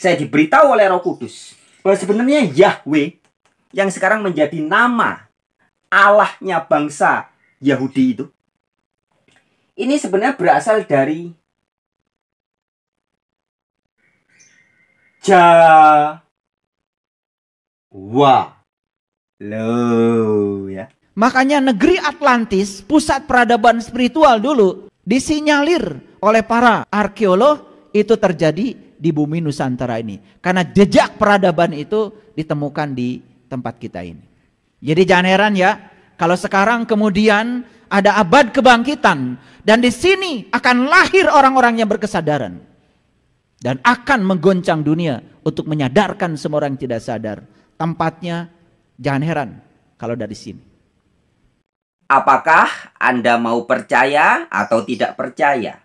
saya diberitahu oleh Roh Kudus bahwa sebenarnya Yahweh yang sekarang menjadi nama Allahnya bangsa Yahudi itu, ini sebenarnya berasal dari Jawa. Loh ya. Makanya negeri Atlantis, pusat peradaban spiritual dulu, disinyalir oleh para arkeolog itu terjadi di bumi Nusantara ini. Karena jejak peradaban itu ditemukan di tempat kita ini. Jadi jangan heran ya, kalau sekarang kemudian ada abad kebangkitan, dan di sini akan lahir orang-orang yang berkesadaran. Dan akan menggoncang dunia untuk menyadarkan semua orang yang tidak sadar. Tempatnya jangan heran kalau dari sini. Apakah Anda mau percaya atau tidak percaya?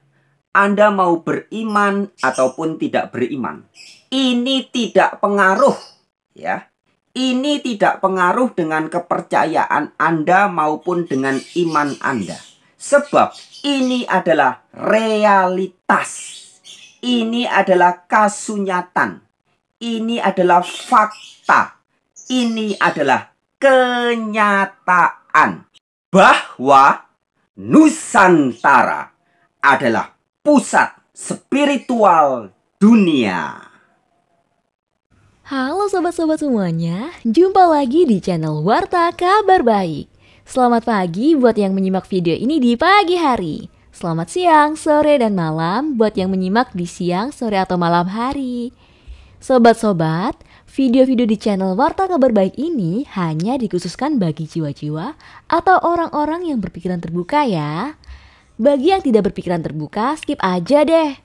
Anda mau beriman ataupun tidak beriman? Ini tidak pengaruh, ya. Ini tidak pengaruh dengan kepercayaan Anda maupun dengan iman Anda. Sebab ini adalah realitas. Ini adalah kasunyatan. Ini adalah fakta. Ini adalah kenyataan bahwa Nusantara adalah pusat spiritual dunia. Halo sobat-sobat semuanya, jumpa lagi di channel Warta Kabar Baik. Selamat pagi buat yang menyimak video ini di pagi hari. Selamat siang, sore, dan malam buat yang menyimak di siang, sore, atau malam hari. Sobat-sobat, video-video di channel Warta Kabar Baik ini hanya dikhususkan bagi jiwa-jiwa atau orang-orang yang berpikiran terbuka ya. Bagi yang tidak berpikiran terbuka, skip aja deh.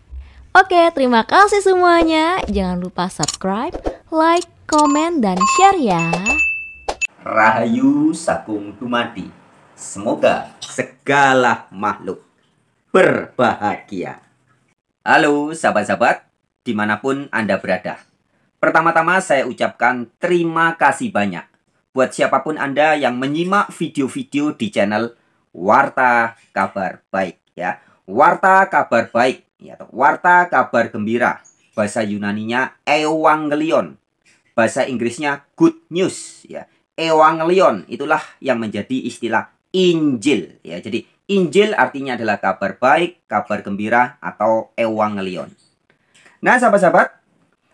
Oke, terima kasih semuanya. Jangan lupa subscribe, like, komen, dan share ya. Rahayu Sakung Dumadi. Semoga segala makhluk berbahagia. Halo sahabat-sahabat, dimanapun Anda berada. Pertama-tama saya ucapkan terima kasih banyak buat siapapun Anda yang menyimak video-video di channel Warta Kabar Baik ya. Warta Kabar Baik ya, atau Warta Kabar Gembira. Bahasa Yunaninya Evangelion. Bahasa Inggrisnya Good News ya. Evangelion itulah yang menjadi istilah Injil ya. Jadi Injil artinya adalah kabar baik, kabar gembira, atau Evangelion. Nah sahabat-sahabat,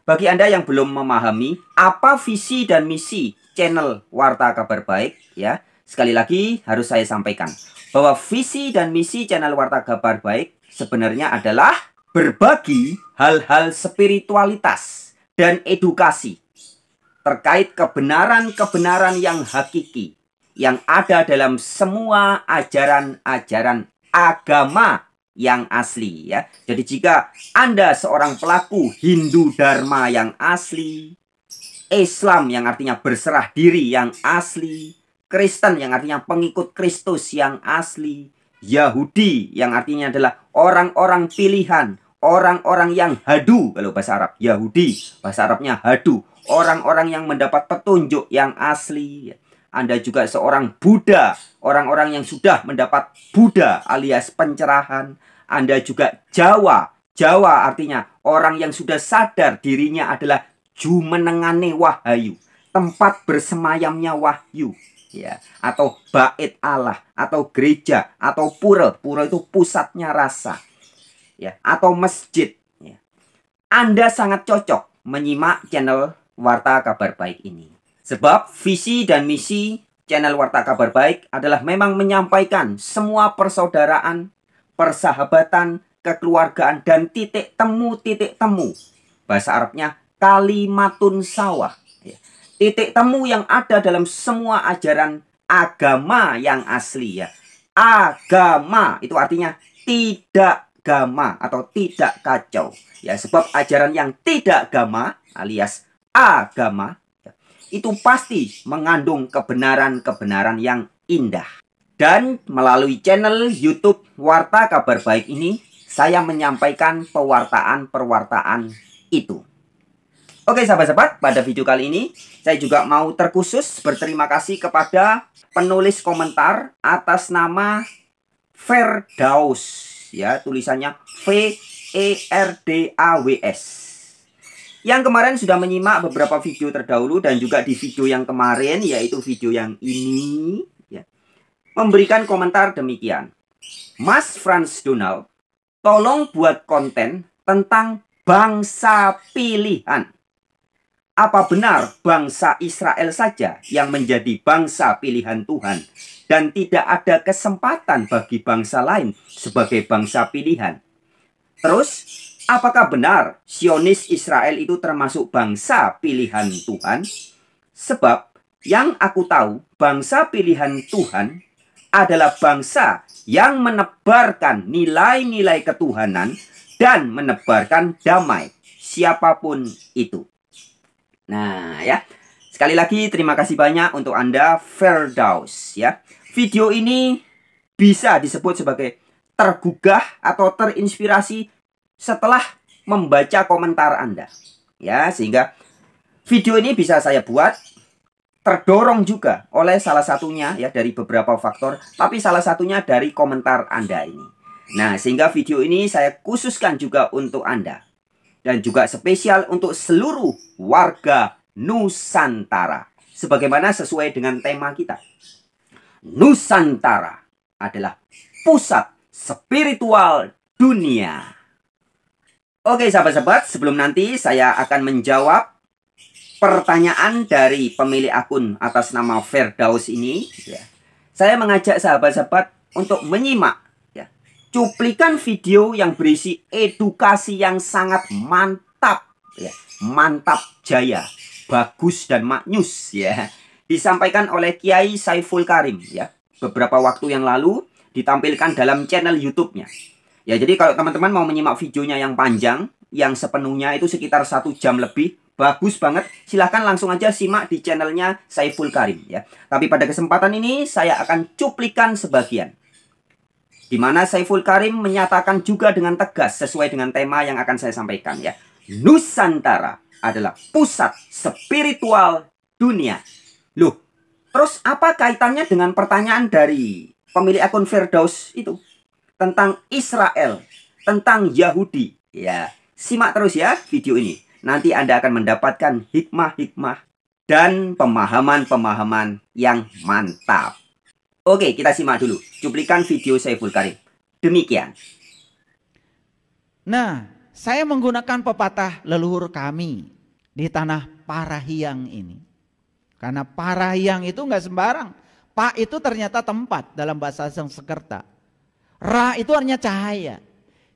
bagi Anda yang belum memahami apa visi dan misi channel Warta Kabar Baik ya, sekali lagi harus saya sampaikan bahwa visi dan misi channel Warta Kabar Baik sebenarnya adalah berbagi hal-hal spiritualitas dan edukasi terkait kebenaran-kebenaran yang hakiki yang ada dalam semua ajaran-ajaran agama yang asli ya. Jadi jika Anda seorang pelaku Hindu Dharma yang asli, Islam yang artinya berserah diri yang asli, Kristen yang artinya pengikut Kristus yang asli, Yahudi yang artinya adalah orang-orang pilihan, orang-orang yang hadu kalau bahasa Arab, Yahudi bahasa Arabnya hadu, orang-orang yang mendapat petunjuk yang asli. Anda juga seorang Buddha, orang-orang yang sudah mendapat Buddha alias pencerahan. Anda juga Jawa, Jawa artinya orang yang sudah sadar dirinya adalah jumenengane wahyu, tempat bersemayamnya wahyu ya, atau bait Allah, atau gereja, atau pura. Pura itu pusatnya rasa ya, atau masjid ya. Anda sangat cocok menyimak channel Warta Kabar Baik ini. Sebab visi dan misi channel Warta Kabar Baik adalah memang menyampaikan semua persaudaraan, persahabatan, kekeluargaan, dan titik temu. Bahasa Arabnya kalimatun sawah. Titik temu yang ada dalam semua ajaran agama yang asli ya. Agama itu artinya tidak gama atau tidak kacau. Ya, sebab ajaran yang tidak gama alias agama itu pasti mengandung kebenaran-kebenaran yang indah. Dan melalui channel YouTube Warta Kabar Baik ini, saya menyampaikan pewartaan-perwartaan itu. Oke sahabat-sahabat, pada video kali ini, saya juga mau terkhusus berterima kasih kepada penulis komentar atas nama Ferdaus. Ya, tulisannya Verdaws. Yang kemarin sudah menyimak beberapa video terdahulu dan juga di video yang kemarin, yaitu video yang ini, ya, memberikan komentar demikian. Mas Frans Donald, tolong buat konten tentang bangsa pilihan. Apa benar bangsa Israel saja yang menjadi bangsa pilihan Tuhan dan tidak ada kesempatan bagi bangsa lain sebagai bangsa pilihan? Terus, apakah benar Zionis Israel itu termasuk bangsa pilihan Tuhan? Sebab yang aku tahu, bangsa pilihan Tuhan adalah bangsa yang menebarkan nilai-nilai ketuhanan dan menebarkan damai, siapapun itu. Nah ya, sekali lagi terima kasih banyak untuk Anda Firdaus ya. Video ini bisa disebut sebagai tergugah atau terinspirasi setelah membaca komentar Anda. Ya, sehingga video ini bisa saya buat terdorong juga oleh salah satunya ya dari beberapa faktor, tapi salah satunya dari komentar Anda ini. Nah, sehingga video ini saya khususkan juga untuk Anda. Dan juga spesial untuk seluruh warga Nusantara. Sebagaimana sesuai dengan tema kita. Nusantara adalah pusat spiritual dunia. Oke sahabat-sahabat, sebelum nanti saya akan menjawab pertanyaan dari pemilik akun atas nama Firdaus ini. Ya, saya mengajak sahabat-sahabat untuk menyimak cuplikan video yang berisi edukasi yang sangat mantap ya, mantap jaya, bagus dan maknyus ya, disampaikan oleh Kiai Saiful Karim ya, beberapa waktu yang lalu ditampilkan dalam channel YouTube-nya. Ya, jadi kalau teman-teman mau menyimak videonya yang panjang, yang sepenuhnya itu sekitar 1 jam lebih, bagus banget, silahkan langsung aja simak di channelnya Saiful Karim ya. Tapi pada kesempatan ini saya akan cuplikan sebagian, di mana Saiful Karim menyatakan juga dengan tegas sesuai dengan tema yang akan saya sampaikan ya. Nusantara adalah pusat spiritual dunia. Loh, terus apa kaitannya dengan pertanyaan dari pemilik akun Firdaus itu? Tentang Israel, tentang Yahudi. Ya, simak terus ya video ini. Nanti Anda akan mendapatkan hikmah-hikmah dan pemahaman-pemahaman yang mantap. Oke, kita simak dulu cuplikan video Saiful Karim. Demikian. Nah, saya menggunakan pepatah leluhur kami di tanah Parahiang ini. Karena Parahiang itu nggak sembarang. Pa itu ternyata tempat dalam bahasa Sanskerta. Ra itu artinya cahaya.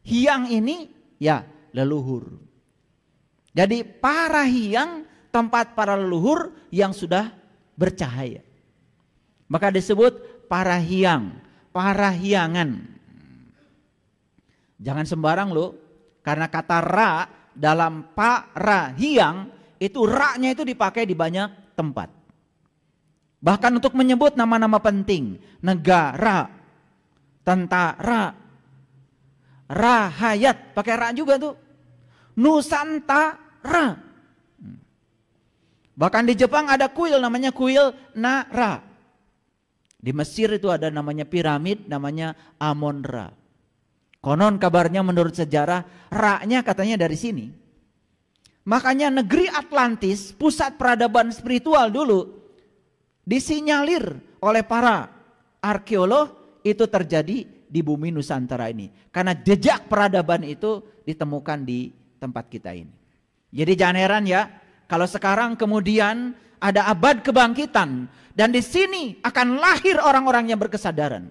Hiang ini ya leluhur. Jadi Parahiang tempat para leluhur yang sudah bercahaya. Maka disebut Parahiang, Parahiangan. Jangan sembarang loh, karena kata ra dalam Parahiang itu ra-nya itu dipakai di banyak tempat. Bahkan untuk menyebut nama-nama penting, negara, tentara, rahayat, pakai ra juga tuh. Nusantara. Bahkan di Jepang ada kuil namanya kuil Nara. Di Mesir itu ada namanya piramid, namanya Amon-Ra. Konon kabarnya menurut sejarah, Ra-nya katanya dari sini. Makanya negeri Atlantis, pusat peradaban spiritual dulu, disinyalir oleh para arkeolog itu terjadi di bumi Nusantara ini. Karena jejak peradaban itu ditemukan di tempat kita ini. Jadi jangan heran ya, kalau sekarang kemudian ada abad kebangkitan, dan di sini akan lahir orang-orang yang berkesadaran.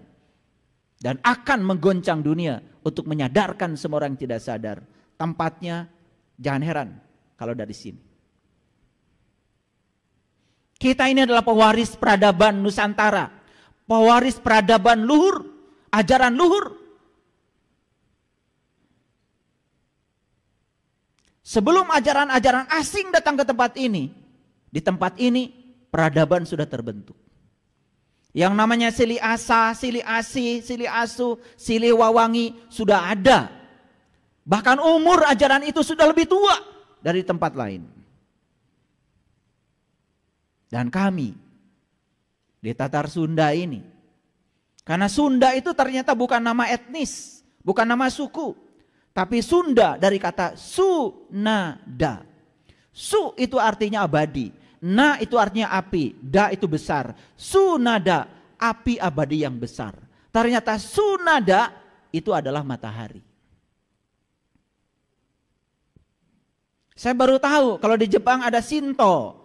Dan akan menggoncang dunia untuk menyadarkan semua orang yang tidak sadar. Tempatnya jangan heran kalau dari sini. Kita ini adalah pewaris peradaban Nusantara. Pewaris peradaban luhur, ajaran luhur. Sebelum ajaran-ajaran asing datang ke tempat ini, di tempat ini peradaban sudah terbentuk. Yang namanya Sili Asa, Sili Asi, Sili Asu, Sili Wawangi sudah ada. Bahkan umur ajaran itu sudah lebih tua dari tempat lain. Dan kami di Tatar Sunda ini, karena Sunda itu ternyata bukan nama etnis, bukan nama suku, tapi Sunda dari kata Sunada. Su itu artinya abadi. Na itu artinya api. Da itu besar. Sunada, api abadi yang besar. Ternyata sunada itu adalah matahari. Saya baru tahu kalau di Jepang ada Shinto.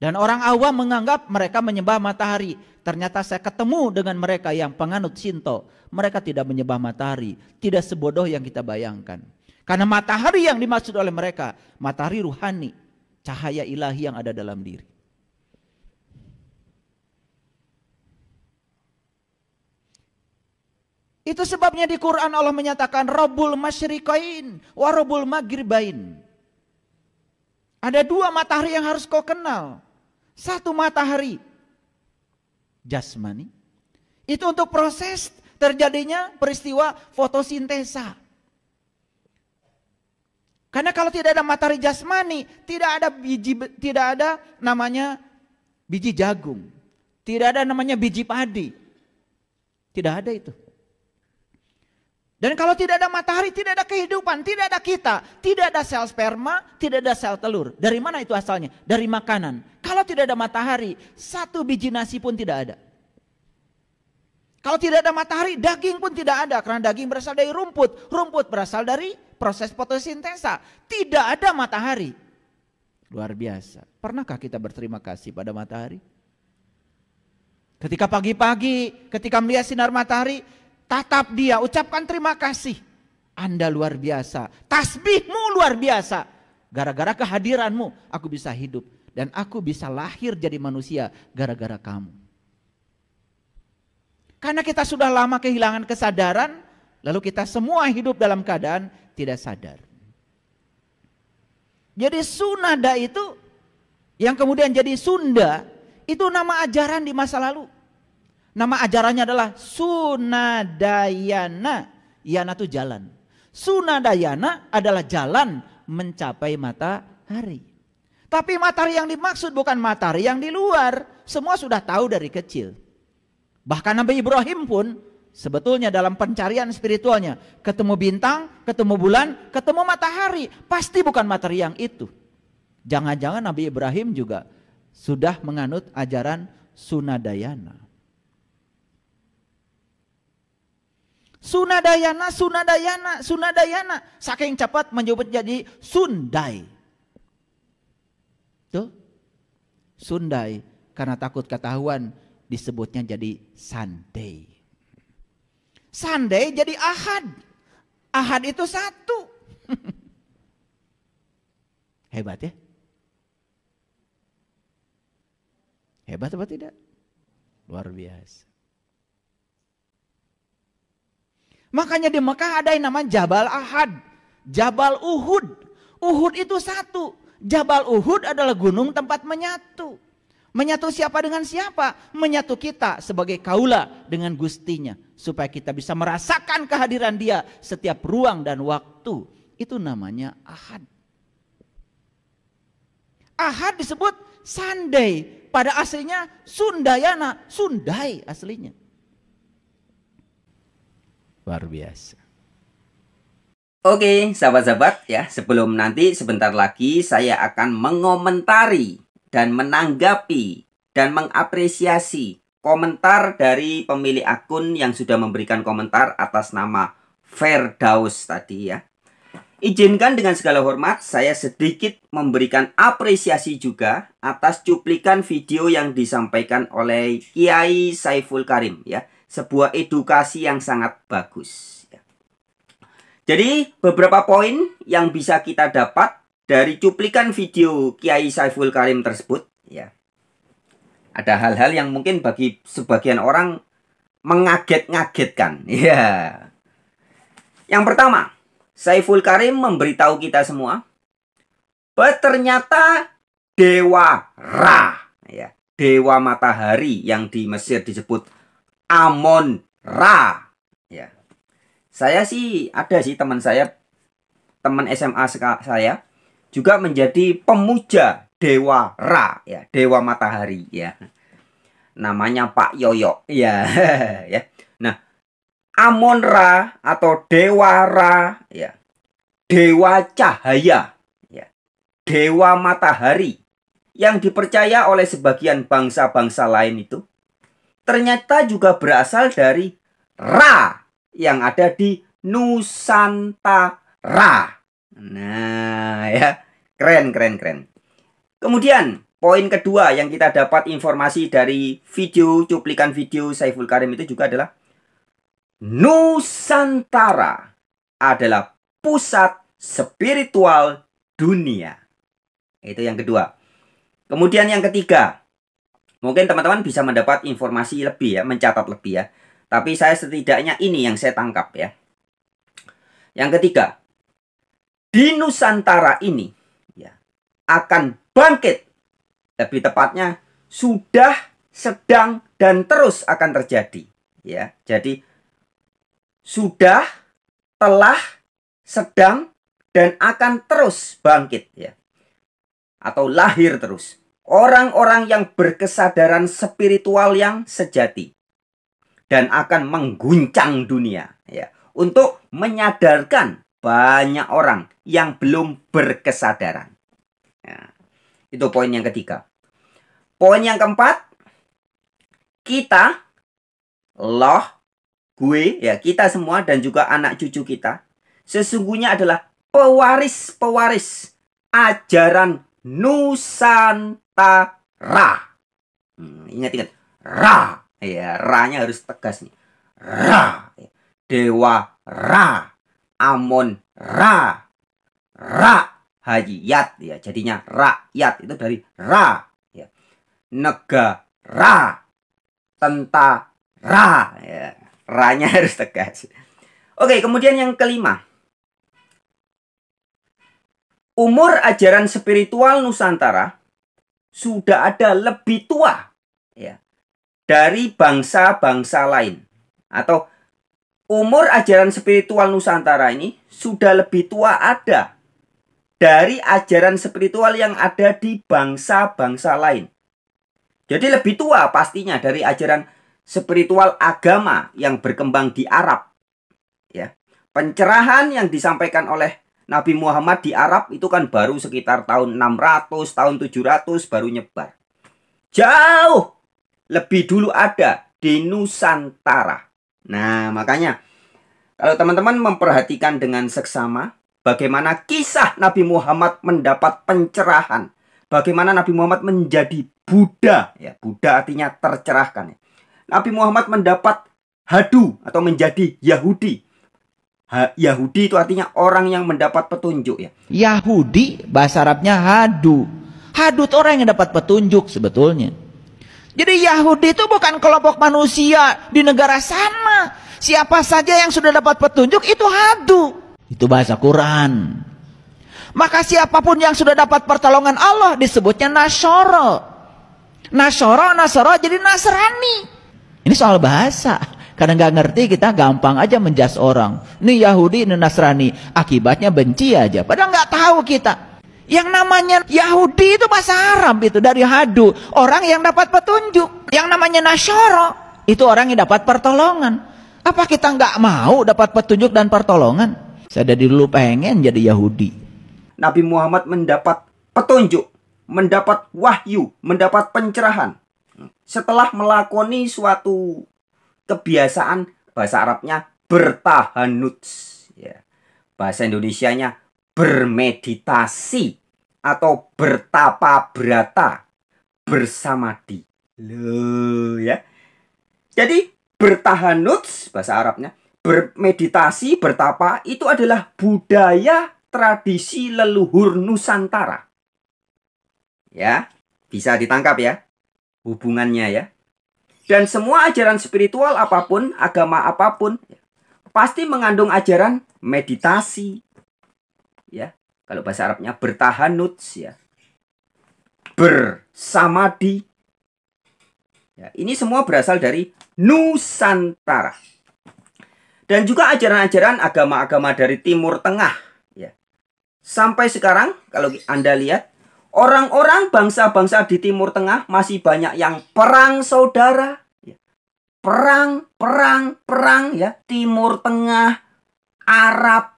Dan orang awam menganggap mereka menyembah matahari. Ternyata saya ketemu dengan mereka yang penganut Shinto. Mereka tidak menyembah matahari. Tidak sebodoh yang kita bayangkan. Karena matahari yang dimaksud oleh mereka, matahari ruhani, cahaya ilahi yang ada dalam diri. Itu sebabnya di Quran Allah menyatakan Rabbul Masyriqain wa Rabbul Maghribain. Ada dua matahari yang harus kau kenal. Satu matahari jasmani. Itu untuk proses terjadinya peristiwa fotosintesa. Karena kalau tidak ada matahari jasmani, tidak ada namanya biji jagung. Tidak ada namanya biji padi. Tidak ada itu. Dan kalau tidak ada matahari, tidak ada kehidupan, tidak ada kita, tidak ada sel sperma, tidak ada sel telur. Dari mana itu asalnya? Dari makanan. Kalau tidak ada matahari, satu biji nasi pun tidak ada. Kalau tidak ada matahari, daging pun tidak ada. Karena daging berasal dari rumput. Rumput berasal dari proses fotosintesa. Tidak ada matahari. Luar biasa. Pernahkah kita berterima kasih pada matahari? Ketika pagi-pagi, ketika melihat sinar matahari, tatap dia, ucapkan terima kasih. Anda luar biasa. Tasbihmu luar biasa. Gara-gara kehadiranmu, aku bisa hidup. Dan aku bisa lahir jadi manusia gara-gara kamu. Karena kita sudah lama kehilangan kesadaran, lalu kita semua hidup dalam keadaan tidak sadar. Jadi Sunada itu, yang kemudian jadi Sunda, itu nama ajaran di masa lalu. Nama ajarannya adalah Sunadayana. Yana itu jalan. Sunadayana adalah jalan mencapai matahari. Tapi matahari yang dimaksud bukan matahari yang di luar. Semua sudah tahu dari kecil. Bahkan Nabi Ibrahim pun sebetulnya dalam pencarian spiritualnya ketemu bintang, ketemu bulan, ketemu matahari. Pasti bukan matahari yang itu. Jangan-jangan Nabi Ibrahim juga sudah menganut ajaran Sunadayana. Sunadayana, Sunadayana, Sunadayana. Saking cepat menyebut jadi Sundai. Tuh. Sundai karena takut ketahuan. Disebutnya jadi Sunday. Sunday jadi Ahad. Ahad itu satu. Hebat ya? Hebat apa tidak? Luar biasa. Makanya di Mekah ada yang namanya Jabal Ahad. Jabal Uhud. Uhud itu satu. Jabal Uhud adalah gunung tempat menyatu. Menyatu siapa dengan siapa? Menyatu kita sebagai kaula dengan Gustinya. Supaya kita bisa merasakan kehadiran dia setiap ruang dan waktu. Itu namanya Ahad. Ahad disebut Sunday. Pada aslinya Sundayana. Sundai aslinya. Luar biasa. Oke, sahabat-sahabat ya, sebelum nanti sebentar lagi saya akan mengomentari dan menanggapi dan mengapresiasi komentar dari pemilik akun yang sudah memberikan komentar atas nama Firdaus tadi ya. Izinkan dengan segala hormat saya sedikit memberikan apresiasi juga atas cuplikan video yang disampaikan oleh Kiai Saiful Karim ya. Sebuah edukasi yang sangat bagus ya. Jadi beberapa poin yang bisa kita dapat dari cuplikan video Kiai Saiful Karim tersebut ya. Ada hal-hal yang mungkin bagi sebagian orang mengaget-ngagetkan ya. Yang pertama, Saiful Karim memberitahu kita semua bahwa ternyata Dewa Ra ya, dewa matahari yang di Mesir disebut Amon-Ra ya. Saya sih ada sih teman saya, teman SMA saya juga menjadi pemuja Dewa Ra ya, dewa matahari ya. Namanya Pak Yoyo ya. Ya. Nah, Amon-Ra atau Dewa Ra ya, dewa cahaya ya. dewa matahari yang dipercaya oleh sebagian bangsa-bangsa lain itu ternyata juga berasal dari Ra yang ada di Nusantara. Nah ya, keren. Kemudian poin kedua yang kita dapat informasi dari cuplikan video Saiful Karim itu juga adalah Nusantara adalah pusat spiritual dunia. Itu yang kedua. Kemudian yang ketiga, mungkin teman-teman bisa mendapat informasi lebih ya, mencatat lebih ya. Tapi saya setidaknya ini yang saya tangkap ya. Yang ketiga, di Nusantara ini ya, akan bangkit. Lebih tepatnya sudah, sedang, dan terus akan terjadi. Ya, jadi sudah, telah, sedang, dan akan terus bangkit ya. Atau lahir terus. Orang-orang yang berkesadaran spiritual yang sejati. Dan akan mengguncang dunia ya. Untuk menyadarkan banyak orang yang belum berkesadaran. Nah, itu poin yang ketiga. Poin yang keempat. Kita, loh, gue, ya kita semua dan juga anak cucu kita. Sesungguhnya adalah pewaris-pewaris ajaran Nusantara. Ingat. Ra. Ya, Ra-nya harus tegas nih. Ra. Dewa Ra. Amon Ra. Hayat ya. Jadinya rakyat itu dari Ra. Ya. Negara. Tentara. Ya. Ra-nya harus tegas. Oke, kemudian yang kelima. Umur ajaran spiritual Nusantara sudah ada lebih tua ya, dari bangsa-bangsa lain. Atau umur ajaran spiritual Nusantara ini sudah lebih tua ada dari ajaran spiritual yang ada di bangsa-bangsa lain. Jadi lebih tua pastinya dari ajaran spiritual agama yang berkembang di Arab. Ya. Pencerahan yang disampaikan oleh Nabi Muhammad di Arab itu kan baru sekitar tahun 600, tahun 700 baru nyebar. Jauh lebih dulu ada di Nusantara. Nah, makanya kalau teman-teman memperhatikan dengan seksama bagaimana kisah Nabi Muhammad mendapat pencerahan, bagaimana Nabi Muhammad menjadi Buddha, ya, Buddha artinya tercerahkan. Ya. Nabi Muhammad mendapat hadu atau menjadi Yahudi. Yahudi itu artinya orang yang mendapat petunjuk ya. Yahudi bahasa Arabnya hadu. Hadu itu orang yang dapat petunjuk sebetulnya. Jadi Yahudi itu bukan kelompok manusia di negara sana. Siapa saja yang sudah dapat petunjuk itu hadu. Itu bahasa Quran. Maka siapapun yang sudah dapat pertolongan Allah disebutnya Nasoro. Nasoro jadi Nasrani. Ini soal bahasa. Karena nggak ngerti kita gampang aja menjas orang. Ini Yahudi, ini Nasrani. Akibatnya benci aja. Padahal nggak tahu kita. Yang namanya Yahudi itu bahasa Arab itu dari hadu. Orang yang dapat petunjuk. Yang namanya Nasyoro itu orang yang dapat pertolongan. Apa kita nggak mau dapat petunjuk dan pertolongan? Saya dari dulu pengen jadi Yahudi. Nabi Muhammad mendapat petunjuk, mendapat wahyu, mendapat pencerahan. Setelah melakoni suatu kebiasaan, bahasa Arabnya bertahanuts ya. Bahasa Indonesianya bermeditasi atau bertapa brata bersamadi. Loh ya. Jadi bertahanuts bahasa Arabnya, bermeditasi, bertapa itu adalah budaya tradisi leluhur Nusantara. Ya, bisa ditangkap ya hubungannya ya. Dan semua ajaran spiritual apapun, agama apapun, pasti mengandung ajaran meditasi. Ya, kalau bahasa Arabnya bertahanuts ya. Bersamadi. Ya, ini semua berasal dari Nusantara. Dan juga ajaran-ajaran agama-agama dari Timur Tengah. Ya. Sampai sekarang, kalau Anda lihat, orang-orang bangsa-bangsa di Timur Tengah masih banyak yang perang saudara. Ya. Perang ya. Timur Tengah, Arab.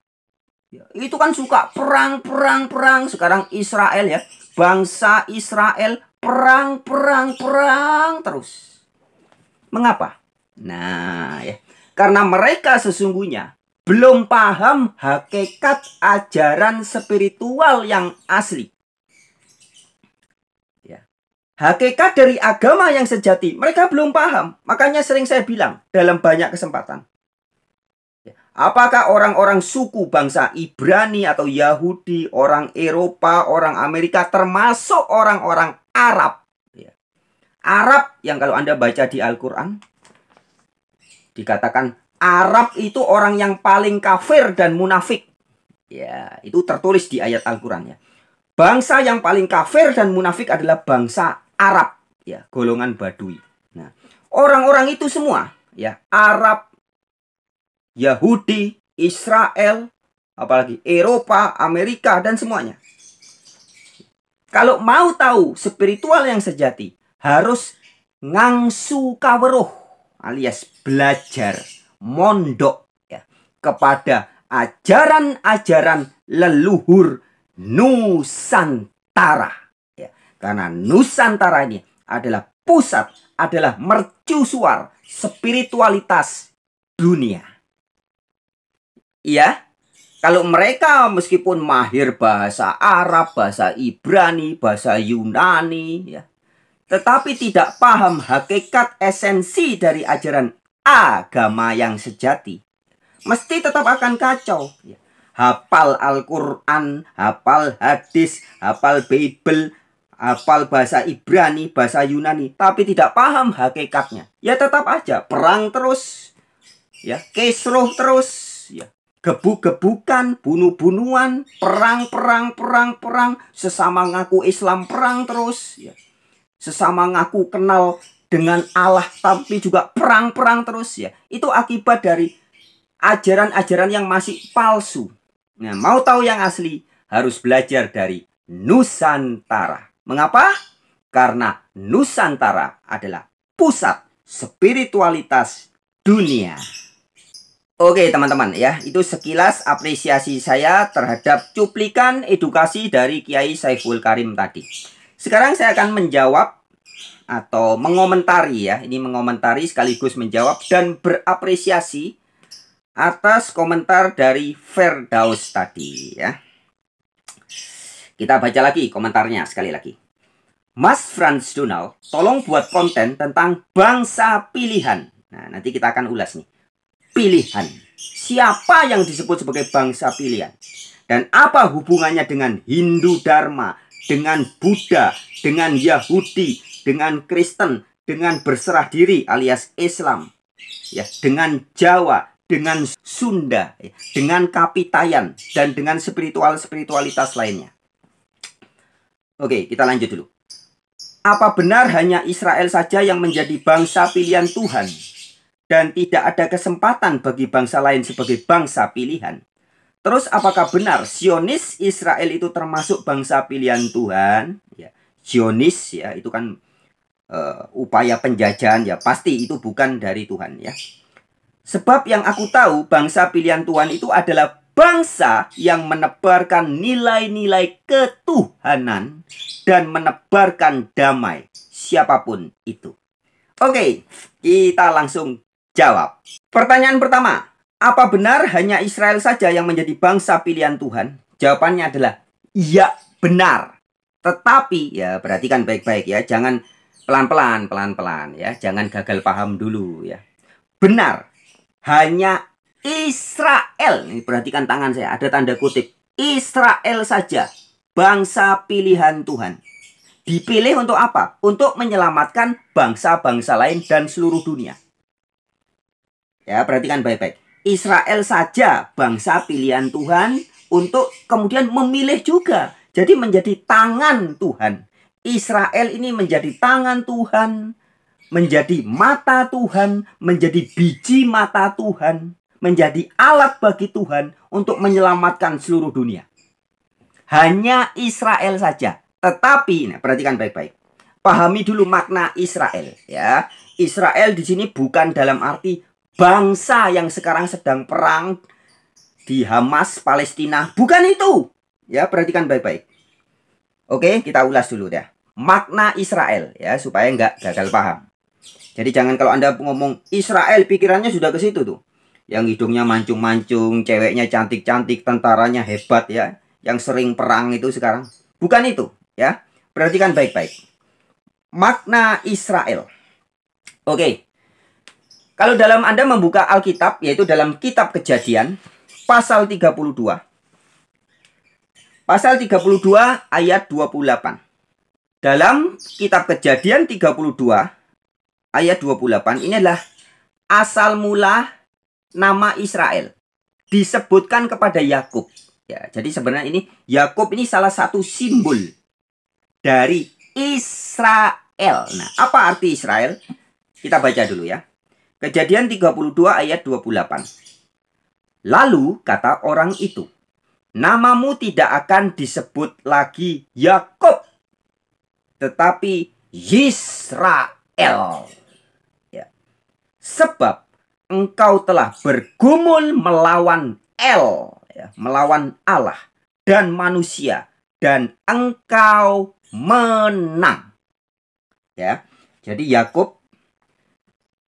Itu kan suka perang. Sekarang Israel ya, bangsa Israel perang terus. Mengapa? Nah ya, karena mereka sesungguhnya belum paham hakikat ajaran spiritual yang asli. Ya. Hakikat dari agama yang sejati mereka belum paham. Makanya sering saya bilang dalam banyak kesempatan, apakah orang-orang suku bangsa Ibrani atau Yahudi, orang Eropa, orang Amerika, termasuk orang-orang Arab. Arab yang kalau Anda baca di Al-Quran, dikatakan Arab itu orang yang paling kafir dan munafik. Ya, itu tertulis di ayat Al-Quran ya. Bangsa yang paling kafir dan munafik adalah bangsa Arab. Ya, golongan Badui. Nah, orang-orang itu semua, ya, Arab, Yahudi, Israel, apalagi Eropa, Amerika, dan semuanya. Kalau mau tahu spiritual yang sejati, harus ngangsu kaweruh, alias belajar, mondok ya, kepada ajaran-ajaran leluhur Nusantara. Ya, karena Nusantara ini adalah pusat, adalah mercusuar spiritualitas dunia. Iya, kalau mereka meskipun mahir bahasa Arab, bahasa Ibrani, bahasa Yunani, ya, tetapi tidak paham hakikat esensi dari ajaran agama yang sejati, mesti tetap akan kacau. Ya. Hafal Al-Quran, hafal hadis, hafal Bible, hafal bahasa Ibrani, bahasa Yunani, tapi tidak paham hakikatnya. Ya tetap aja perang terus, ya kisruh terus, ya. Gebuk-gebukan, bunuh-bunuhan, perang, sesama ngaku Islam perang terus, ya. Sesama ngaku kenal dengan Allah tapi juga perang terus ya. Itu akibat dari ajaran-ajaran yang masih palsu. Nah, mau tahu yang asli harus belajar dari Nusantara. Mengapa? Karena Nusantara adalah pusat spiritualitas dunia. Oke teman-teman ya, itu sekilas apresiasi saya terhadap cuplikan edukasi dari Kiai Saiful Karim tadi. Sekarang saya akan menjawab atau mengomentari ya, ini mengomentari sekaligus menjawab dan berapresiasi atas komentar dari Firdaus tadi ya. Kita baca lagi komentarnya sekali lagi. Mas Franz Donald, tolong buat konten tentang bangsa pilihan. Nah, nanti kita akan ulas nih. Pilihan. Siapa yang disebut sebagai bangsa pilihan? Dan apa hubungannya dengan Hindu Dharma, dengan Buddha, dengan Yahudi, dengan Kristen, dengan berserah diri alias Islam, ya, dengan Jawa, dengan Sunda, ya, dengan Kapitayan, dan dengan spiritualitas lainnya. Oke, kita lanjut dulu. Apa benar hanya Israel saja yang menjadi bangsa pilihan Tuhan dan tidak ada kesempatan bagi bangsa lain sebagai bangsa pilihan? Terus apakah benar Zionis Israel itu termasuk bangsa pilihan Tuhan? Ya, Zionis ya itu kan upaya penjajahan ya, pasti itu bukan dari Tuhan ya. Sebab yang aku tahu bangsa pilihan Tuhan itu adalah bangsa yang menebarkan nilai-nilai ketuhanan dan menebarkan damai, siapapun itu. Oke, kita langsung jawab. Pertanyaan pertama, apa benar hanya Israel saja yang menjadi bangsa pilihan Tuhan? Jawabannya adalah iya, benar. Tetapi ya perhatikan baik-baik ya, jangan pelan-pelan ya, jangan gagal paham dulu ya. Benar, hanya Israel, ini perhatikan tangan saya, ada tanda kutip, Israel saja bangsa pilihan Tuhan. Dipilih untuk apa? Untuk menyelamatkan bangsa-bangsa lain dan seluruh dunia. Ya, perhatikan baik-baik. Israel saja bangsa pilihan Tuhan untuk kemudian memilih juga. Jadi menjadi tangan Tuhan. Israel ini menjadi tangan Tuhan, menjadi mata Tuhan, menjadi biji mata Tuhan, menjadi alat bagi Tuhan untuk menyelamatkan seluruh dunia. Hanya Israel saja. Tetapi, nah, perhatikan baik-baik. Pahami dulu makna Israel ya. Israel di sini bukan dalam arti bangsa yang sekarang sedang perang di Hamas Palestina, bukan itu. Ya, perhatikan baik-baik. Oke, kita ulas dulu ya. Makna Israel ya, supaya nggak gagal paham. Jadi jangan kalau Anda ngomong Israel pikirannya sudah ke situ tuh. Yang hidungnya mancung-mancung, ceweknya cantik-cantik, tentaranya hebat ya, yang sering perang itu sekarang. Bukan itu ya. Perhatikan baik-baik. Makna Israel. Oke. Kalau dalam Anda membuka Alkitab, yaitu dalam kitab Kejadian pasal 32. Pasal 32 ayat 28. Dalam kitab Kejadian 32 ayat 28 ini adalah asal mula nama Israel. Disebutkan kepada Yakub. Ya, jadi sebenarnya ini Yakub ini salah satu simbol dari Israel. Nah, apa arti Israel? Kita baca dulu ya. Kejadian 32 ayat 28. Lalu kata orang itu, namamu tidak akan disebut lagi Yakub, tetapi Yisrael. Ya. Sebab engkau telah bergumul melawan ya, melawan Allah dan manusia, dan engkau menang. Ya. Jadi Yakub,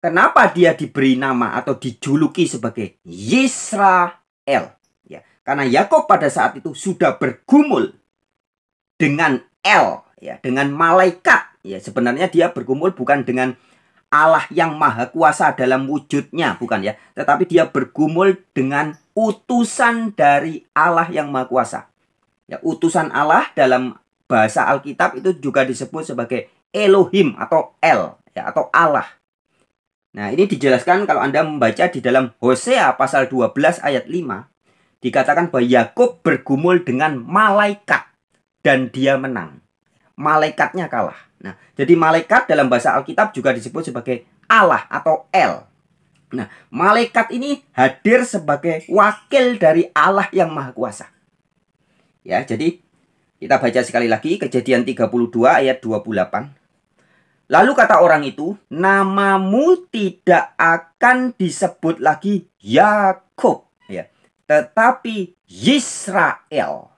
kenapa dia diberi nama atau dijuluki sebagai Yisrael? Ya, karena Yakub pada saat itu sudah bergumul dengan ya, dengan malaikat. Ya, sebenarnya dia bergumul bukan dengan Allah yang maha kuasa dalam wujudnya, bukan ya, tetapi dia bergumul dengan utusan dari Allah yang maha kuasa. Ya, utusan Allah dalam bahasa Alkitab itu juga disebut sebagai Elohim atau ya, atau Allah. Nah, ini dijelaskan kalau Anda membaca di dalam Hosea pasal 12 ayat 5. Dikatakan bahwa Yakub bergumul dengan malaikat dan dia menang. Malaikatnya kalah. Nah, jadi malaikat dalam bahasa Alkitab juga disebut sebagai Allah atau Nah, malaikat ini hadir sebagai wakil dari Allah yang maha kuasa. Ya, jadi kita baca sekali lagi Kejadian 32 ayat 28. Lalu kata orang itu, namamu tidak akan disebut lagi Yakub, ya, tetapi Yisrael.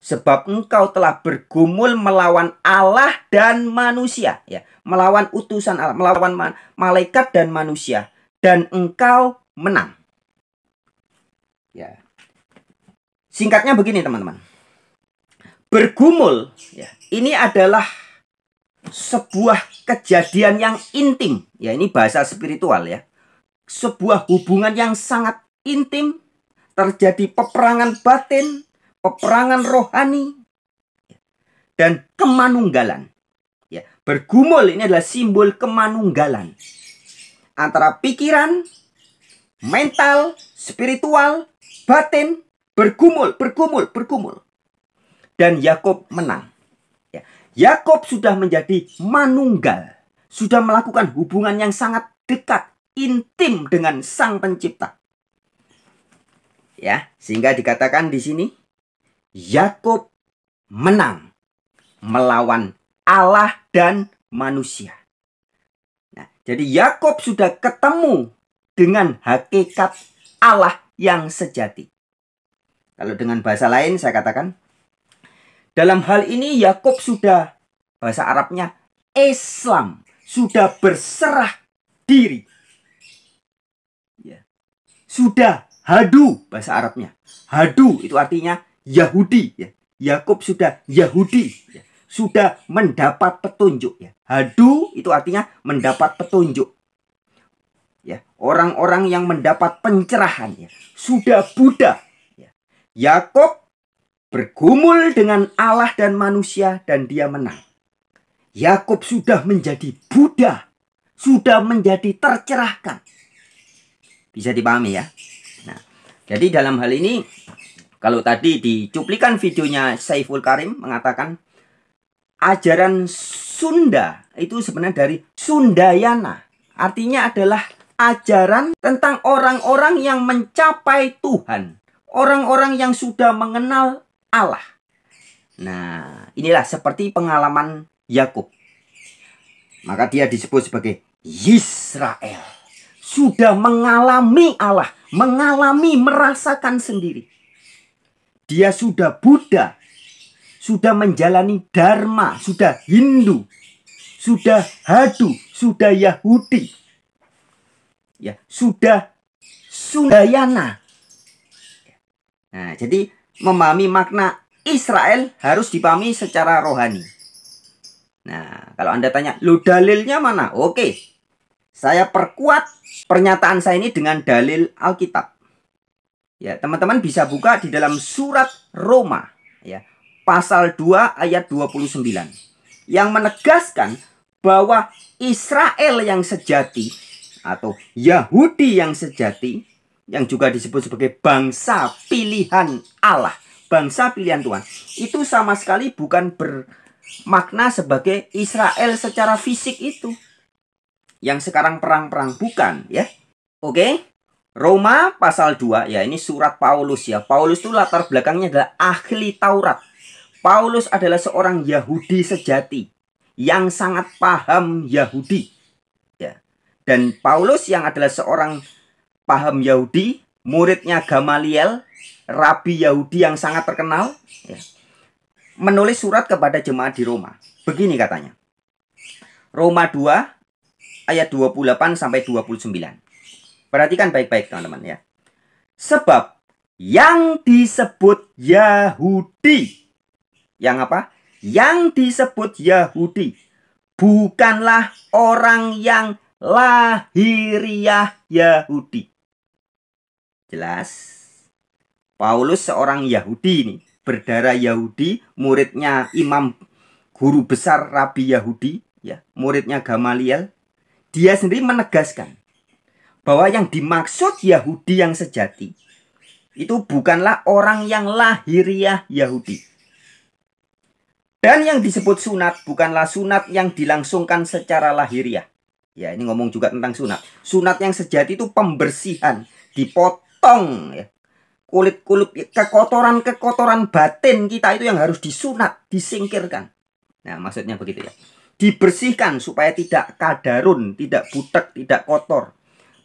Sebab engkau telah bergumul melawan Allah dan manusia, ya, melawan utusan Allah, melawan malaikat dan manusia, dan engkau menang. Ya. Singkatnya begini teman-teman. Bergumul, ya, ini adalah sebuah kejadian yang intim. Ya, ini bahasa spiritual ya. Sebuah hubungan yang sangat intim. Terjadi peperangan batin, peperangan rohani, dan kemanunggalan. Ya, bergumul ini adalah simbol kemanunggalan. Antara pikiran, mental, spiritual, batin, bergumul. Dan Yakub menang. Yakub sudah menjadi manunggal, sudah melakukan hubungan yang sangat dekat, intim dengan Sang Pencipta. Ya, sehingga dikatakan di sini Yakub menang melawan Allah dan manusia. Nah, jadi Yakub sudah ketemu dengan hakikat Allah yang sejati. Kalau dengan bahasa lain saya katakan, dalam hal ini Yakub sudah, bahasa Arabnya Islam, sudah berserah diri. Ya. Sudah hadu, bahasa Arabnya. Hadu itu artinya Yahudi. Ya. Yakub sudah Yahudi. Ya. Sudah mendapat petunjuk. Ya. Hadu itu artinya mendapat petunjuk. Ya. Orang-orang yang mendapat pencerahan. Ya. Sudah Buddha. Ya. Yakub bergumul dengan Allah dan manusia dan dia menang. Yakub sudah menjadi Buddha, sudah menjadi tercerahkan. Bisa dipahami ya? Nah, jadi dalam hal ini, kalau tadi di cuplikan videonya Saiful Karim mengatakan ajaran Sunda itu sebenarnya dari Sundayana. Artinya adalah ajaran tentang orang-orang yang mencapai Tuhan. Orang-orang yang sudah mengenal Allah. Nah, inilah seperti pengalaman Yakub. Maka dia disebut sebagai Yisrael. Sudah mengalami Allah, mengalami, merasakan sendiri. Dia sudah Buddha, sudah menjalani Dharma, sudah Hindu, sudah Hadu, sudah Yahudi, ya, sudah Sundayana. Nah, jadi memahami makna Israel harus dipahami secara rohani. Nah, kalau Anda tanya, lu dalilnya mana? Oke, saya perkuat pernyataan saya ini dengan dalil Alkitab. Ya, teman-teman bisa buka di dalam surat Roma, ya, pasal 2 ayat 29, yang menegaskan bahwa Israel yang sejati atau Yahudi yang sejati, yang juga disebut sebagai bangsa pilihan Allah, bangsa pilihan Tuhan, itu sama sekali bukan bermakna sebagai Israel secara fisik itu yang sekarang perang-perang, bukan, ya. Oke, Roma pasal 2, ya, ini surat Paulus, ya. Paulus itu latar belakangnya adalah ahli Taurat. Paulus adalah seorang Yahudi sejati yang sangat paham Yahudi, ya. Dan Paulus yang adalah seorang paham Yahudi, muridnya Gamaliel, rabi Yahudi yang sangat terkenal, ya, menulis surat kepada jemaat di Roma. Begini katanya. Roma 2 ayat 28 sampai 29. Perhatikan baik-baik teman-teman, ya. Sebab yang disebut Yahudi, yang apa? Yang disebut Yahudi bukanlah orang yang lahiriah Yahudi. Jelas? Paulus seorang Yahudi ini, berdarah Yahudi, muridnya imam guru besar rabi Yahudi, ya, muridnya Gamaliel. Dia sendiri menegaskan bahwa yang dimaksud Yahudi yang sejati itu bukanlah orang yang lahiriah Yahudi. Dan yang disebut sunat bukanlah sunat yang dilangsungkan secara lahiriah. Ya, ini ngomong juga tentang sunat. Sunat yang sejati itu pembersihan, dipotong, ya, kulit-kulit, kekotoran-kekotoran batin kita itu yang harus disunat, disingkirkan. Nah, maksudnya begitu, ya. Dibersihkan supaya tidak kadarun, tidak butek, tidak kotor.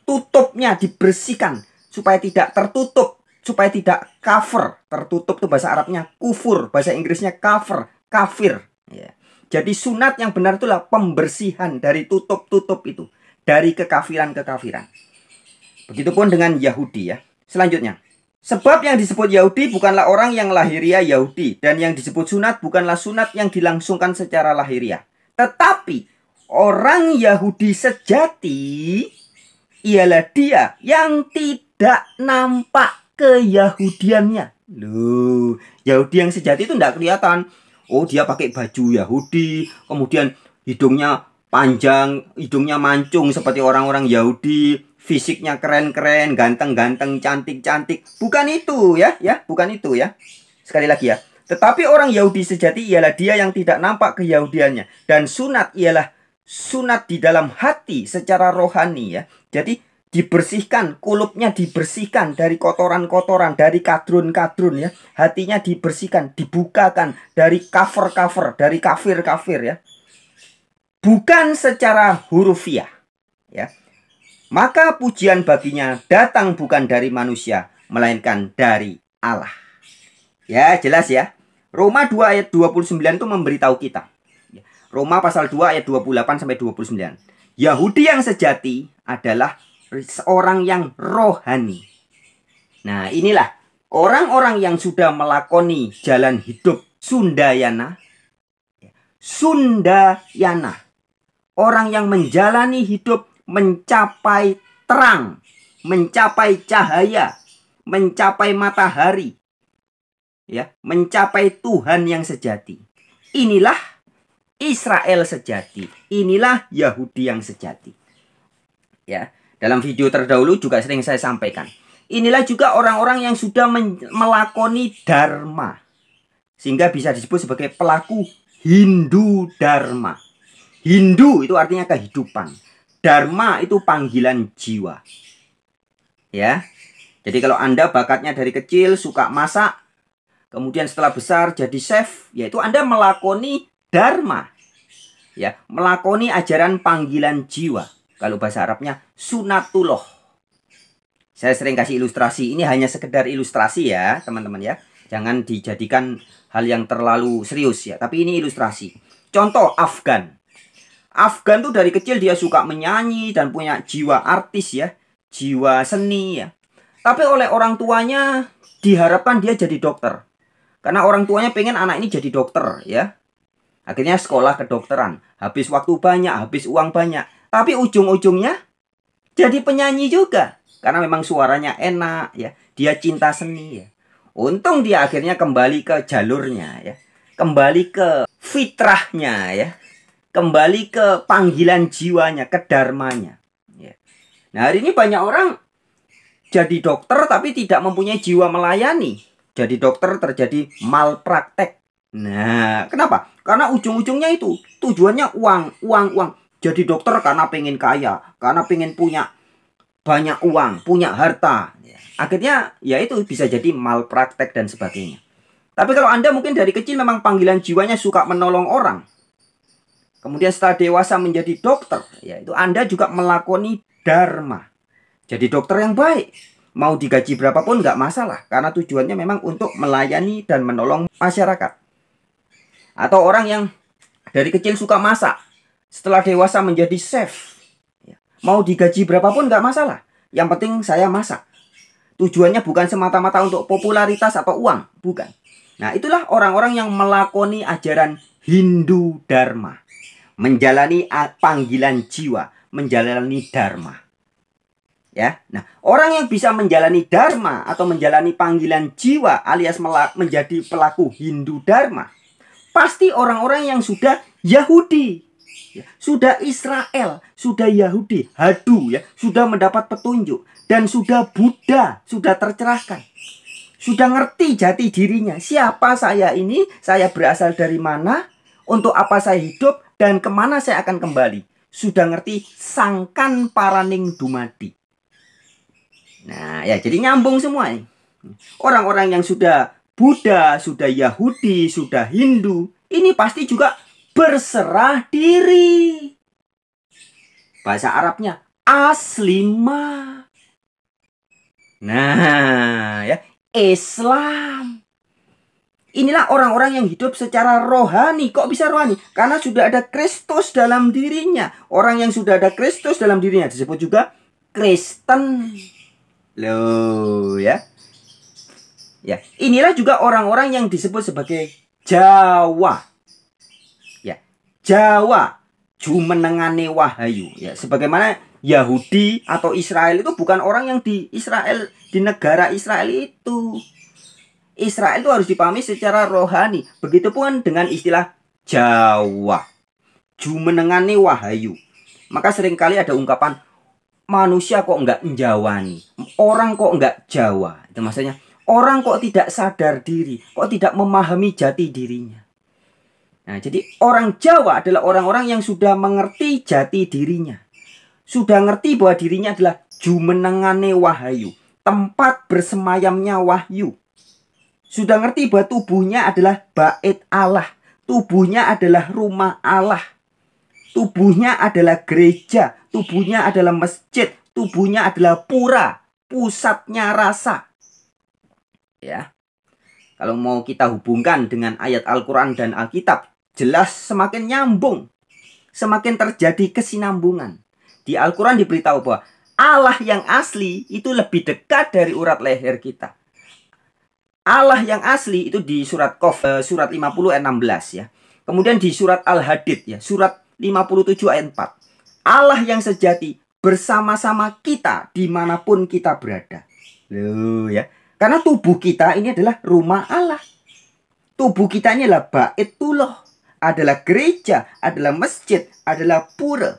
Tutupnya dibersihkan supaya tidak tertutup, supaya tidak cover. Tertutup itu bahasa Arabnya kufur, bahasa Inggrisnya cover, kafir, ya. Jadi sunat yang benar itulah pembersihan dari tutup-tutup itu, dari kekafiran-kekafiran. Begitupun dengan Yahudi, ya. Selanjutnya, sebab yang disebut Yahudi bukanlah orang yang lahiriah Yahudi, dan yang disebut sunat bukanlah sunat yang dilangsungkan secara lahiriah. Tetapi orang Yahudi sejati ialah dia yang tidak nampak keyahudiannya. Loh, Yahudi yang sejati itu tidak kelihatan. Oh, dia pakai baju Yahudi, kemudian hidungnya panjang, hidungnya mancung seperti orang-orang Yahudi, fisiknya keren-keren, ganteng-ganteng, cantik-cantik. Bukan itu, ya, bukan itu, ya. Sekali lagi, ya. Tetapi orang Yahudi sejati ialah dia yang tidak nampak keyahudiannya. Dan sunat ialah sunat di dalam hati secara rohani, ya. Jadi dibersihkan, kulupnya dibersihkan dari kotoran-kotoran, dari kadrun-kadrun, ya. Hatinya dibersihkan, dibukakan dari cover-cover, dari kafir-kafir, ya. Bukan secara hurufiah, ya. Maka pujian baginya datang bukan dari manusia, melainkan dari Allah. Ya, jelas, ya. Roma 2 ayat 29 itu memberitahu kita. Roma pasal 2 ayat 28 sampai 29. Yahudi yang sejati adalah seorang yang rohani. Nah, inilah orang-orang yang sudah melakoni jalan hidup Sundayana. Sundayana. Orang yang menjalani hidup mencapai terang, mencapai cahaya, mencapai matahari, ya, mencapai Tuhan yang sejati. Inilah Israel sejati. Inilah Yahudi yang sejati. Ya, dalam video terdahulu juga sering saya sampaikan. Inilah juga orang-orang yang sudah melakoni dharma, sehingga bisa disebut sebagai pelaku Hindu dharma. Hindu itu artinya kehidupan. Dharma itu panggilan jiwa. Ya. Jadi kalau Anda bakatnya dari kecil suka masak, kemudian setelah besar jadi chef, yaitu Anda melakoni dharma, ya, melakoni ajaran panggilan jiwa. Kalau bahasa Arabnya sunatullah. Saya sering kasih ilustrasi, ini hanya sekedar ilustrasi ya teman-teman ya. Jangan dijadikan hal yang terlalu serius ya, tapi ini ilustrasi. Contoh Afgan. Afgan tuh dari kecil dia suka menyanyi dan punya jiwa artis ya, jiwa seni ya. Tapi oleh orang tuanya diharapkan dia jadi dokter. Karena orang tuanya pengen anak ini jadi dokter ya. Akhirnya sekolah kedokteran, habis waktu banyak, habis uang banyak. Tapi ujung-ujungnya jadi penyanyi juga. Karena memang suaranya enak ya. Dia cinta seni ya. Untung dia akhirnya kembali ke jalurnya ya. Kembali ke fitrahnya ya. Kembali ke panggilan jiwanya, ke dharmanya ya. Nah, hari ini banyak orang jadi dokter tapi tidak mempunyai jiwa melayani. Jadi dokter terjadi malpraktek. Nah, kenapa? Karena ujung-ujungnya itu tujuannya uang, uang, uang. Jadi dokter karena pengen kaya, karena pengen punya banyak uang, punya harta. Akhirnya ya itu bisa jadi malpraktek dan sebagainya. Tapi kalau Anda mungkin dari kecil memang panggilan jiwanya suka menolong orang. Kemudian setelah dewasa menjadi dokter, ya itu Anda juga melakoni dharma. Jadi dokter yang baik. Mau digaji berapapun nggak masalah. Karena tujuannya memang untuk melayani dan menolong masyarakat. Atau orang yang dari kecil suka masak. Setelah dewasa menjadi chef. Mau digaji berapapun nggak masalah. Yang penting saya masak. Tujuannya bukan semata-mata untuk popularitas atau uang. Bukan. Nah, itulah orang-orang yang melakoni ajaran Hindu Dharma. Menjalani panggilan jiwa. Menjalani Dharma. Ya. Nah, orang yang bisa menjalani Dharma atau menjalani panggilan jiwa alias menjadi pelaku Hindu Dharma. Pasti orang-orang yang sudah Yahudi. Sudah Israel, sudah Yahudi, Hadu ya, sudah mendapat petunjuk dan sudah Buddha, sudah tercerahkan. Sudah ngerti jati dirinya. Siapa saya ini? Saya berasal dari mana? Untuk apa saya hidup dan kemana saya akan kembali? Sudah ngerti sangkan paraning dumadi. Nah, ya jadi nyambung semua ini. Orang-orang yang sudah Buddha, sudah Yahudi, sudah Hindu, ini pasti juga berserah diri. Bahasa Arabnya aslima. Nah, ya, Islam. Inilah orang-orang yang hidup secara rohani. Kok bisa rohani? Karena sudah ada Kristus dalam dirinya. Orang yang sudah ada Kristus dalam dirinya disebut juga Kristen. Loh, ya. Ya, inilah juga orang-orang yang disebut sebagai Jawa. Jawa jumenengane wahayu ya, sebagaimana Yahudi atau Israel itu bukan orang yang di Israel, di negara Israel itu. Israel itu harus dipahami secara rohani. Begitupun dengan istilah Jawa jumenengane wahayu. Maka seringkali ada ungkapan manusia kok enggak njawani, orang kok enggak Jawa. Itu maksudnya orang kok tidak sadar diri, kok tidak memahami jati dirinya. Nah, jadi orang Jawa adalah orang-orang yang sudah mengerti jati dirinya. Sudah ngerti bahwa dirinya adalah jumenengane wahayu. Tempat bersemayamnya wahyu. Sudah ngerti bahwa tubuhnya adalah bait Allah. Tubuhnya adalah rumah Allah. Tubuhnya adalah gereja. Tubuhnya adalah masjid. Tubuhnya adalah pura. Pusatnya rasa. Ya. Kalau mau kita hubungkan dengan ayat Al-Quran dan Alkitab, jelas semakin nyambung, semakin terjadi kesinambungan. Di Al-Quran diberitahu bahwa Allah yang asli itu lebih dekat dari urat leher kita. Allah yang asli itu di surat Qaf, surat 50 ayat 16 ya. Kemudian di surat Al-Hadid ya, surat 57 ayat 4. Allah yang sejati bersama-sama kita dimanapun kita berada. Loh ya, karena tubuh kita ini adalah rumah Allah. Tubuh kita ini adalah Baitullah, adalah gereja, adalah masjid, adalah pura.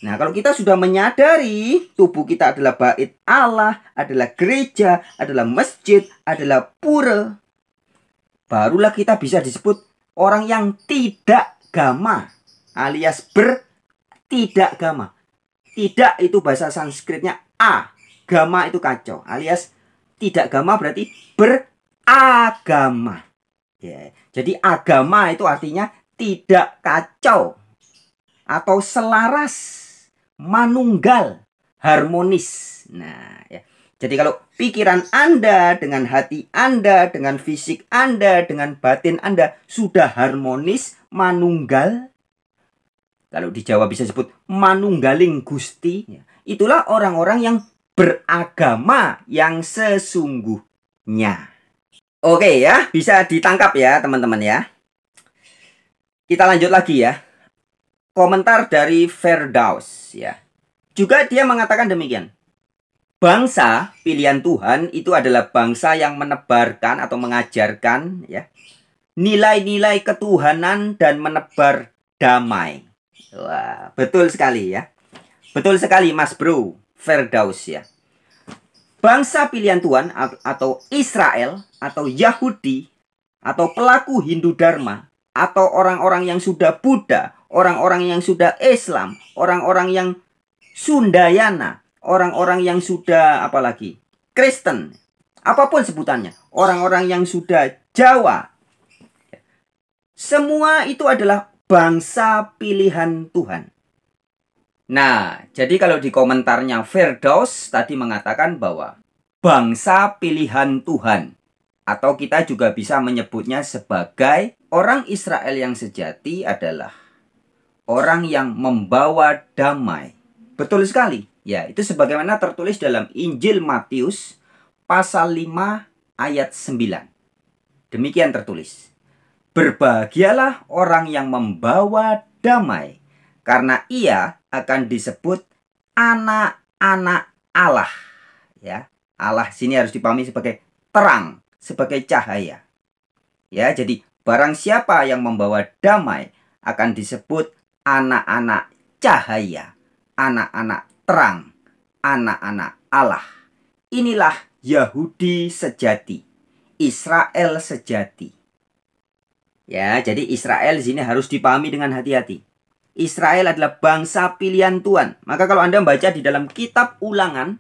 Nah, kalau kita sudah menyadari tubuh kita adalah bait Allah, adalah gereja, adalah masjid, adalah pura, barulah kita bisa disebut orang yang tidak gama, alias bertidak gama. Tidak itu bahasa Sanskritnya a, gama itu kacau, alias tidak gama berarti beragama. Ya, jadi agama itu artinya tidak kacau atau selaras, manunggal, harmonis. Nah, ya. Jadi kalau pikiran Anda dengan hati Anda, dengan fisik Anda, dengan batin Anda sudah harmonis, manunggal. Kalau di Jawa bisa disebut manunggaling Gusti. Itulah orang-orang yang beragama yang sesungguhnya. Oke ya, bisa ditangkap ya teman-teman ya. Kita lanjut lagi ya. Komentar dari Firdaus ya. Juga dia mengatakan demikian. Bangsa pilihan Tuhan itu adalah bangsa yang menebarkan atau mengajarkan ya nilai-nilai ketuhanan dan menebar damai. Wah, betul sekali ya. Betul sekali Mas Bro Firdaus ya. Bangsa pilihan Tuhan atau Israel atau Yahudi atau pelaku Hindu Dharma atau orang-orang yang sudah Buddha, orang-orang yang sudah Islam, orang-orang yang Sundayana, orang-orang yang sudah apalagi Kristen, apapun sebutannya, orang-orang yang sudah Jawa, semua itu adalah bangsa pilihan Tuhan. Nah, jadi kalau di komentarnya Firdaus tadi mengatakan bahwa bangsa pilihan Tuhan, atau kita juga bisa menyebutnya sebagai orang Israel yang sejati adalah orang yang membawa damai. Betul sekali. Ya, itu sebagaimana tertulis dalam Injil Matius pasal 5 ayat 9. Demikian tertulis. Berbahagialah orang yang membawa damai, karena ia akan disebut anak-anak Allah. Ya, Allah sini harus dipahami sebagai terang, sebagai cahaya. Ya, jadi barang siapa yang membawa damai akan disebut anak-anak cahaya, anak-anak terang, anak-anak Allah. Inilah Yahudi sejati, Israel sejati. Ya, jadi Israel di sini harus dipahami dengan hati-hati. Israel adalah bangsa pilihan Tuhan. Maka kalau Anda baca di dalam kitab Ulangan,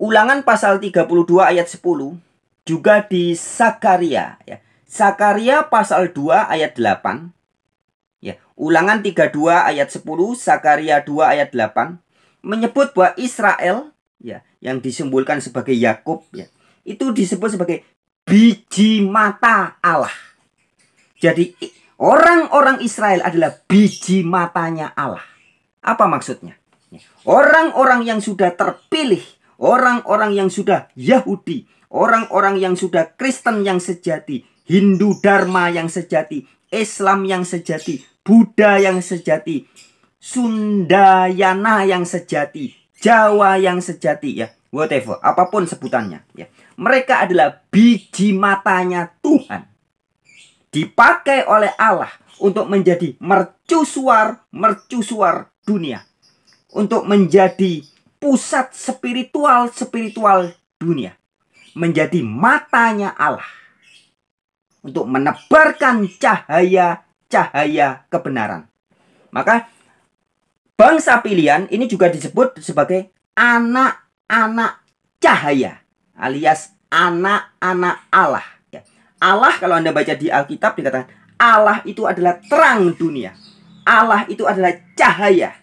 Ulangan pasal 32 ayat 10, juga di Sakaria, ya. Sakaria pasal 2 ayat 8. Ya, Ulangan 32 ayat 10, Sakaria 2 ayat 8 menyebut bahwa Israel ya, yang disimbolkan sebagai Yakub ya, itu disebut sebagai biji mata Allah. Jadi orang-orang Israel adalah biji matanya Allah. Apa maksudnya? Orang-orang yang sudah terpilih, orang-orang yang sudah Yahudi, orang-orang yang sudah Kristen yang sejati, Hindu Dharma yang sejati, Islam yang sejati, Buddha yang sejati, Sundayana yang sejati, Jawa yang sejati ya, whatever, apapun sebutannya ya. Mereka adalah biji matanya Tuhan. Dipakai oleh Allah untuk menjadi mercusuar dunia. Untuk menjadi pusat spiritual dunia. Menjadi matanya Allah. Untuk menebarkan cahaya kebenaran. Maka bangsa pilihan ini juga disebut sebagai anak-anak cahaya. Alias anak-anak Allah. Allah kalau Anda baca di Alkitab dikatakan Allah itu adalah terang dunia. Allah itu adalah cahaya.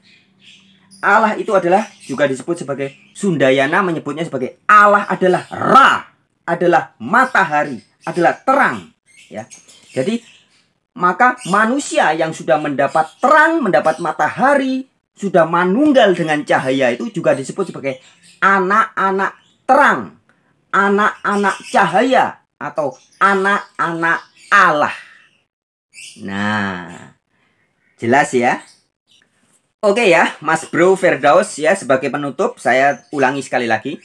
Allah itu adalah juga disebut sebagai Sundayana menyebutnya sebagai Allah adalah Ra, adalah matahari, adalah terang ya. Jadi maka manusia yang sudah mendapat terang, mendapat matahari, sudah manunggal dengan cahaya itu juga disebut sebagai anak-anak terang, anak-anak cahaya, atau anak-anak Allah. Nah, jelas ya. Oke ya, Mas Bro Firdaus ya, sebagai penutup saya ulangi sekali lagi.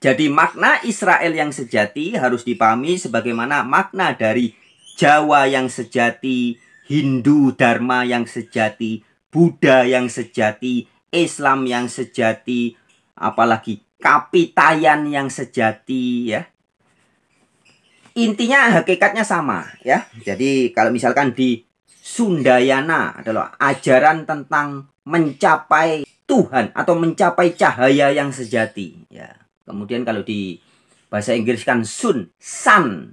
Jadi makna Israel yang sejati harus dipahami sebagaimana makna dari Jawa yang sejati, Hindu Dharma yang sejati, Buddha yang sejati, Islam yang sejati, apalagi Kapitayan yang sejati ya. Intinya hakikatnya sama ya. Jadi kalau misalkan di Sundayana adalah ajaran tentang mencapai Tuhan atau mencapai cahaya yang sejati ya. Kemudian kalau di bahasa Inggris kan sun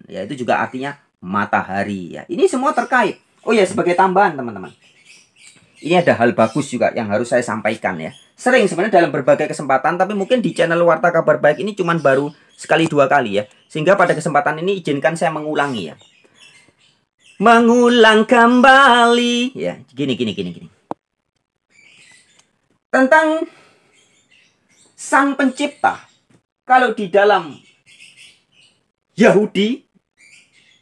ya, itu juga artinya matahari ya. Ini semua terkait. Oh ya, sebagai tambahan teman-teman. Ini ada hal bagus juga yang harus saya sampaikan ya. Sering sebenarnya dalam berbagai kesempatan, tapi mungkin di channel Warta Kabar Baik ini cuman baru sekali 2 kali ya. Sehingga pada kesempatan ini izinkan saya mengulangi ya. Mengulang kembali ya, gini. Tentang Sang Pencipta. Kalau di dalam Yahudi,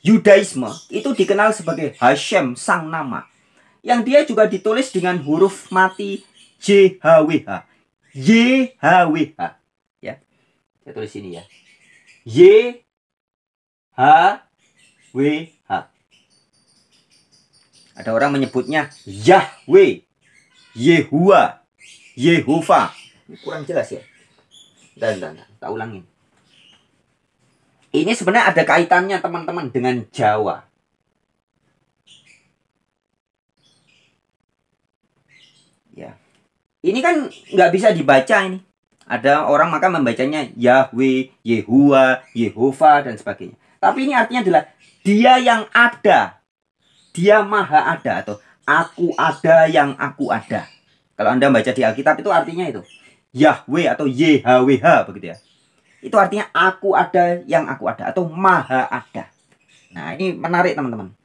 Yudaisme itu dikenal sebagai Hashem, sang nama. Yang dia juga ditulis dengan huruf mati YHWH. YHWH. Ya. Saya tulis sini ya. YHWH. Ada orang menyebutnya Yahweh, Yehua, Yehova. Ini kurang jelas ya. Dan tak ulangin. Ini sebenarnya ada kaitannya teman-teman dengan Jawa. Ya. Ini kan nggak bisa dibaca ini. Ada orang maka membacanya Yahweh, Yehua, Yehova dan sebagainya. Tapi ini artinya adalah dia yang ada. Dia maha ada atau aku ada yang aku ada. Kalau Anda baca di Alkitab itu artinya itu. Yahweh atau YHWH begitu ya. Itu artinya aku ada yang aku ada atau maha ada. Nah, ini menarik teman-teman.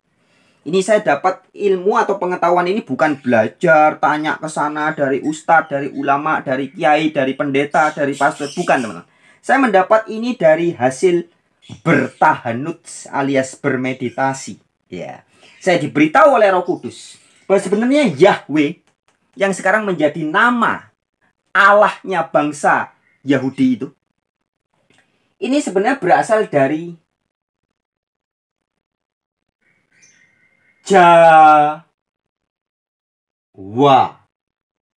Ini saya dapat ilmu atau pengetahuan ini bukan belajar, tanya ke sana dari ustadz, dari ulama, dari kiai, dari pendeta, dari pastor. Bukan teman-teman. Saya mendapat ini dari hasil bertahanut alias bermeditasi. Ya, saya diberitahu oleh Roh Kudus bahwa sebenarnya Yahweh yang sekarang menjadi nama Allahnya bangsa Yahudi itu, ini sebenarnya berasal dari Jawa.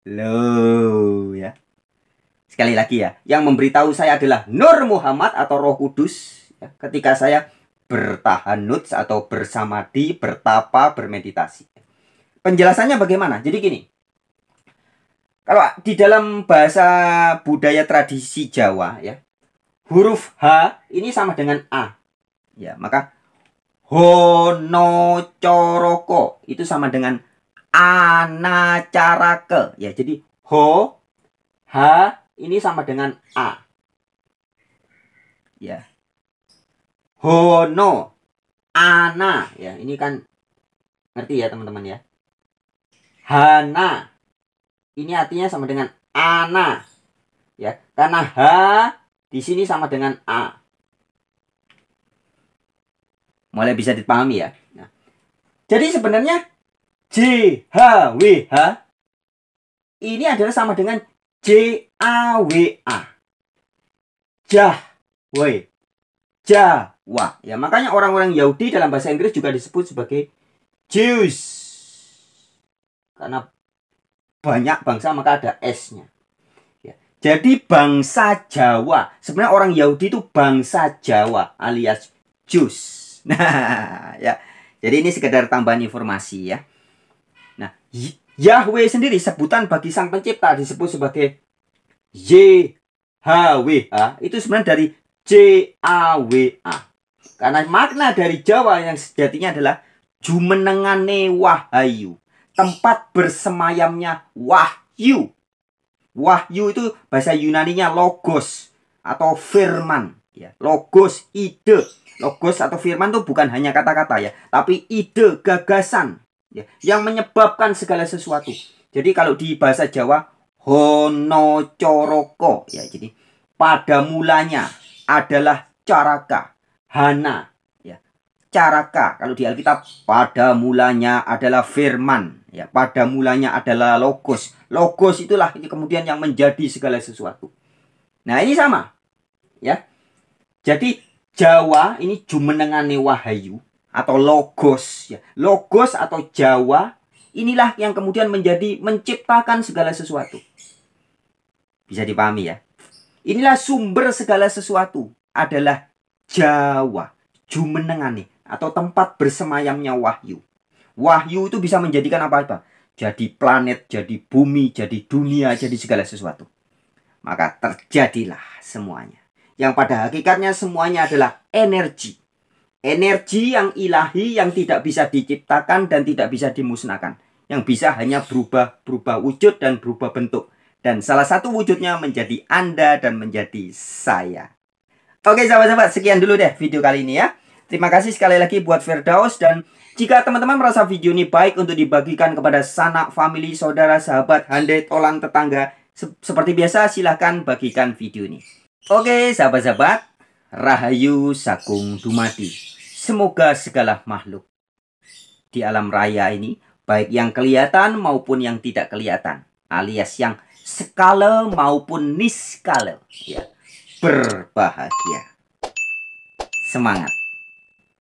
Loh ya. Sekali lagi ya, yang memberitahu saya adalah Nur Muhammad atau Roh Kudus ya, ketika saya bertahanut atau bersamadi, bertapa, bermeditasi. Penjelasannya bagaimana? Jadi gini. Kalau di dalam bahasa budaya tradisi Jawa ya, huruf H ini sama dengan A. Ya, maka Hono Coroko itu sama dengan Anacarake. Ya, jadi Ho, H ini sama dengan A. Ya. Hono, Ana. Ya, ini kan ngerti ya teman-teman ya. Hana. Ini artinya sama dengan Ana. Ya, karena H di sini sama dengan A. Mulai bisa dipahami ya. Nah, jadi sebenarnya JHWH ini adalah sama dengan JAWA. Jahwe. Jawa. Ya, makanya orang-orang Yahudi dalam bahasa Inggris juga disebut sebagai Jews. Karena banyak bangsa maka ada S-nya. Ya. Jadi bangsa Jawa. Sebenarnya orang Yahudi itu bangsa Jawa alias Jews. Nah, ya. Jadi ini sekedar tambahan informasi ya. Nah, Yahweh sendiri sebutan bagi Sang Pencipta disebut sebagai YHWH. Itu sebenarnya dari JAWA. Karena makna dari Jawa yang sejatinya adalah jumenengane wahayu. Tempat bersemayamnya wahyu. Wahyu itu bahasa Yunaninya logos atau firman. Ya, logos, ide. Logos atau firman itu bukan hanya kata-kata ya, tapi ide, gagasan ya, yang menyebabkan segala sesuatu. Jadi kalau di bahasa Jawa Hono Coroko ya, jadi pada mulanya adalah Caraka, Hana ya. Caraka kalau di Alkitab pada mulanya adalah firman ya, pada mulanya adalah logos. Logos itulah ini kemudian yang menjadi segala sesuatu. Nah, ini sama ya. Jadi Jawa ini jumenengane wahayu atau logos ya. Logos atau Jawa inilah yang kemudian menjadi menciptakan segala sesuatu. Bisa dipahami ya. Inilah sumber segala sesuatu adalah Jawa, jumenengane atau tempat bersemayamnya wahyu. Wahyu itu bisa menjadikan apa-apa. Jadi planet, jadi bumi, jadi dunia, jadi segala sesuatu. Maka terjadilah semuanya. Yang pada hakikatnya semuanya adalah energi. Energi yang ilahi yang tidak bisa diciptakan dan tidak bisa dimusnahkan. Yang bisa hanya berubah wujud dan berubah bentuk. Dan salah satu wujudnya menjadi Anda dan menjadi saya. Oke sahabat-sahabat, sekian dulu deh video kali ini ya. Terima kasih sekali lagi buat Firdaus. Dan jika teman-teman merasa video ini baik untuk dibagikan kepada sanak, family, saudara, sahabat, handai, tolan, tetangga, seperti biasa silahkan bagikan video ini. Oke sahabat-sahabat, Rahayu Sakung Dumadi. Semoga segala makhluk di alam raya ini, baik yang kelihatan maupun yang tidak kelihatan, alias yang skala maupun niskala, ya, berbahagia. Semangat.